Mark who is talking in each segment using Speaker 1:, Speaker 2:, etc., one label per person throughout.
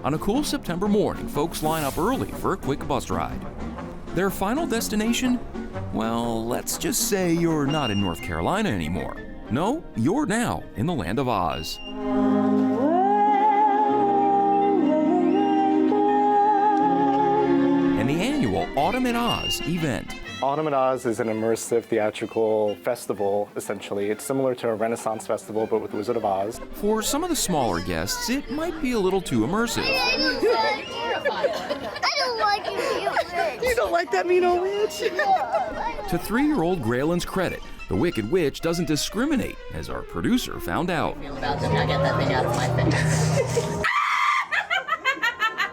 Speaker 1: On a cool September morning, folks line up early for a quick bus ride. Their final destination? Well, let's just say you're not in North Carolina anymore. No, you're now in the Land of Oz. And the annual Autumn at Oz event.
Speaker 2: Autumn at Oz is an immersive theatrical festival, essentially. It's similar to a Renaissance festival, but with the Wizard of Oz.
Speaker 1: For some of the smaller guests, it might be a little too immersive.
Speaker 3: I don't like you,
Speaker 4: You don't like that mean old witch?
Speaker 1: To 3-year-old Graylin's credit, the Wicked Witch doesn't discriminate, as our producer found out.
Speaker 5: About them, now get that thing out of my face.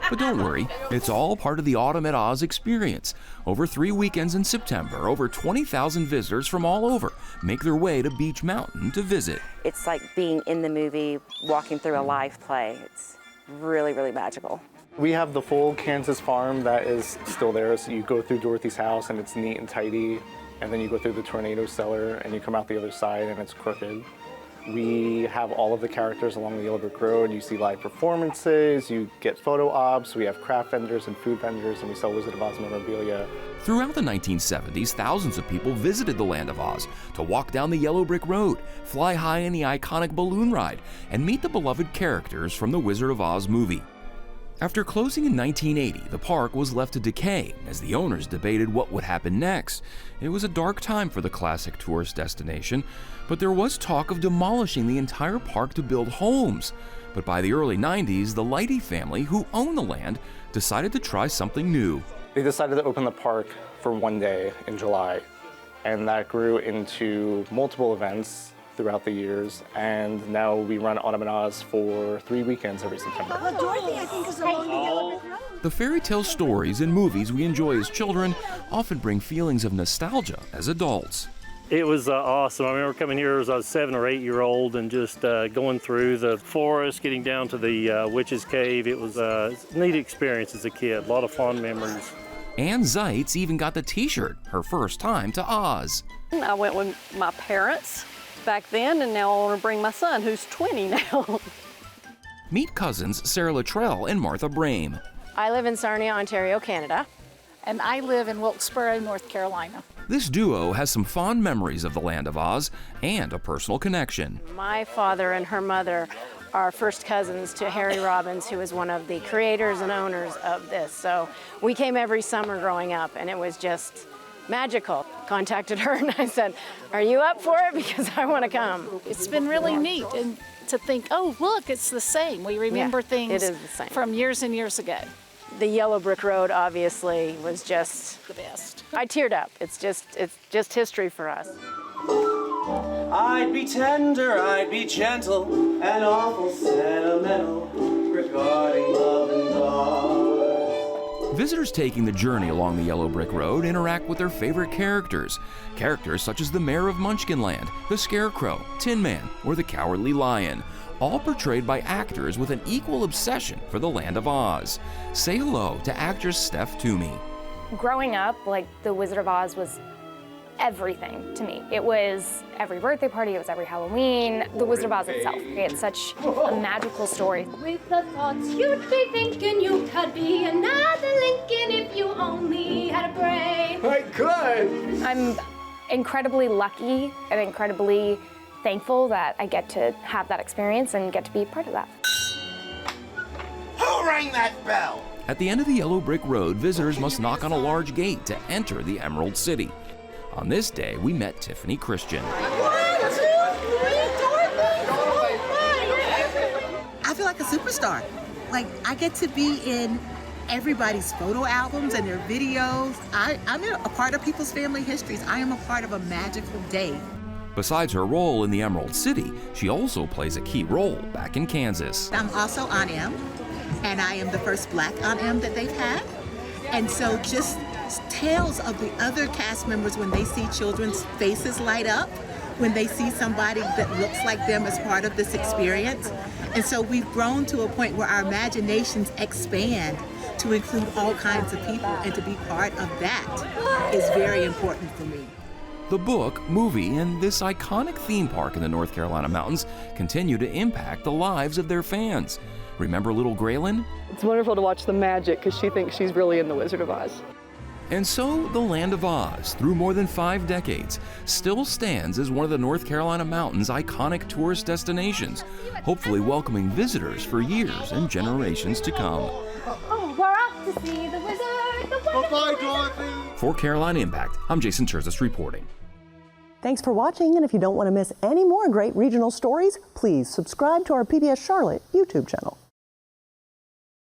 Speaker 1: But don't worry, it's all part of the Autumn at Oz experience. Over 3 weekends in September, over 20,000 visitors from all over make their way to Beech Mountain to visit.
Speaker 6: It's like being in the movie, walking through a live play. It's really, really magical.
Speaker 2: We have the full Kansas farm that is still there, so you go through Dorothy's house and it's neat and tidy, and then you go through the tornado cellar and you come out the other side and it's crooked. We have all of the characters along the Yellow Brick Road. You see live performances, you get photo ops, we have craft vendors and food vendors, and we sell Wizard of Oz memorabilia.
Speaker 1: Throughout the 1970s, thousands of people visited the Land of Oz to walk down the Yellow Brick Road, fly high in the iconic balloon ride, and meet the beloved characters from the Wizard of Oz movie. After closing in 1980, the park was left to decay as the owners debated what would happen next. It was a dark time for the classic tourist destination, but there was talk of demolishing the entire park to build homes. But by the early 90s, the Leidy family, who owned the land, decided to try something new.
Speaker 2: They decided to open the park for one day in July, and that grew into multiple events throughout the years, and now we run Autumn at Oz for 3 weekends every September.
Speaker 4: Dorothy, I think, is along the Yellow Brick Road.
Speaker 1: The fairy tale stories and movies we enjoy as children often bring feelings of nostalgia as adults.
Speaker 7: It was awesome. I remember coming here as I was 7 or 8 year old and just going through the forest, getting down to the witch's cave. It was a neat experience as a kid, a lot of fond memories.
Speaker 1: Ann Zeitz even got the t-shirt, her first time to Oz.
Speaker 8: I went with my parents back then, and now I want to bring my son, who's 20 now.
Speaker 1: Meet cousins Sarah Luttrell and Martha Brame.
Speaker 6: I live in Sarnia, Ontario, Canada.
Speaker 4: And I live in Wilkesboro, North Carolina.
Speaker 1: This duo has some fond memories of the Land of Oz and a personal connection.
Speaker 6: My father and her mother are first cousins to Harry Robbins, who is one of the creators and owners of this. So we came every summer growing up, and it was just magical. Contacted her and I said, "Are you up for it? Because I want to come."
Speaker 4: It's been really neat and to think, oh, look, it's the same. We remember things
Speaker 6: it is the same.
Speaker 4: from years and years ago.
Speaker 6: The Yellow Brick Road obviously was just
Speaker 4: The best.
Speaker 6: I teared up. It's just history for us.
Speaker 9: I'd be tender, I'd be gentle, and awful sentimental regarding love and God.
Speaker 1: Visitors taking the journey along the Yellow Brick Road interact with their favorite characters. Characters such as the Mayor of Munchkinland, the Scarecrow, Tin Man, or the Cowardly Lion, all portrayed by actors with an equal obsession for the Land of Oz. Say hello to actress Steph Toomey.
Speaker 10: Growing up, the Wizard of Oz was everything to me. It was every birthday party, it was every Halloween. The Wizard of Oz itself, it's such a magical story.
Speaker 3: With the thoughts you'd be thinking you could be another Lincoln if you only had a brain.
Speaker 9: I could!
Speaker 10: I'm incredibly lucky and incredibly thankful that I get to have that experience and get to be part of that.
Speaker 9: Who rang that bell?
Speaker 1: At the end of the Yellow Brick Road, visitors must knock on a large gate to enter the Emerald City. On this day, we met Tiffany Christian.
Speaker 11: I feel like a superstar. I get to be in everybody's photo albums and their videos. I'm a part of people's family histories. I am a part of a magical day.
Speaker 1: Besides her role in the Emerald City, she also plays a key role back in Kansas.
Speaker 11: I'm also on M, and I am the first Black on M that they've had. And so just tales of the other cast members when they see children's faces light up, when they see somebody that looks like them as part of this experience. And so we've grown to a point where our imaginations expand to include all kinds of people, and to be part of that is very important for me.
Speaker 1: The book, movie, and this iconic theme park in the North Carolina mountains continue to impact the lives of their fans. Remember little Graylin?
Speaker 12: It's wonderful to watch the magic because she thinks she's really in the Wizard of Oz.
Speaker 1: And so the Land of Oz, through more than 5 decades, still stands as one of the North Carolina mountains' iconic tourist destinations, hopefully welcoming visitors for years and generations to come.
Speaker 3: Oh, we're off to see the wizard, the wonderful
Speaker 9: Bye-bye, Dorothy.
Speaker 1: For Carolina Impact, I'm Jason Terzis reporting.
Speaker 13: Thanks for watching, and if you don't want to miss any more great regional stories, please subscribe to our PBS Charlotte YouTube channel.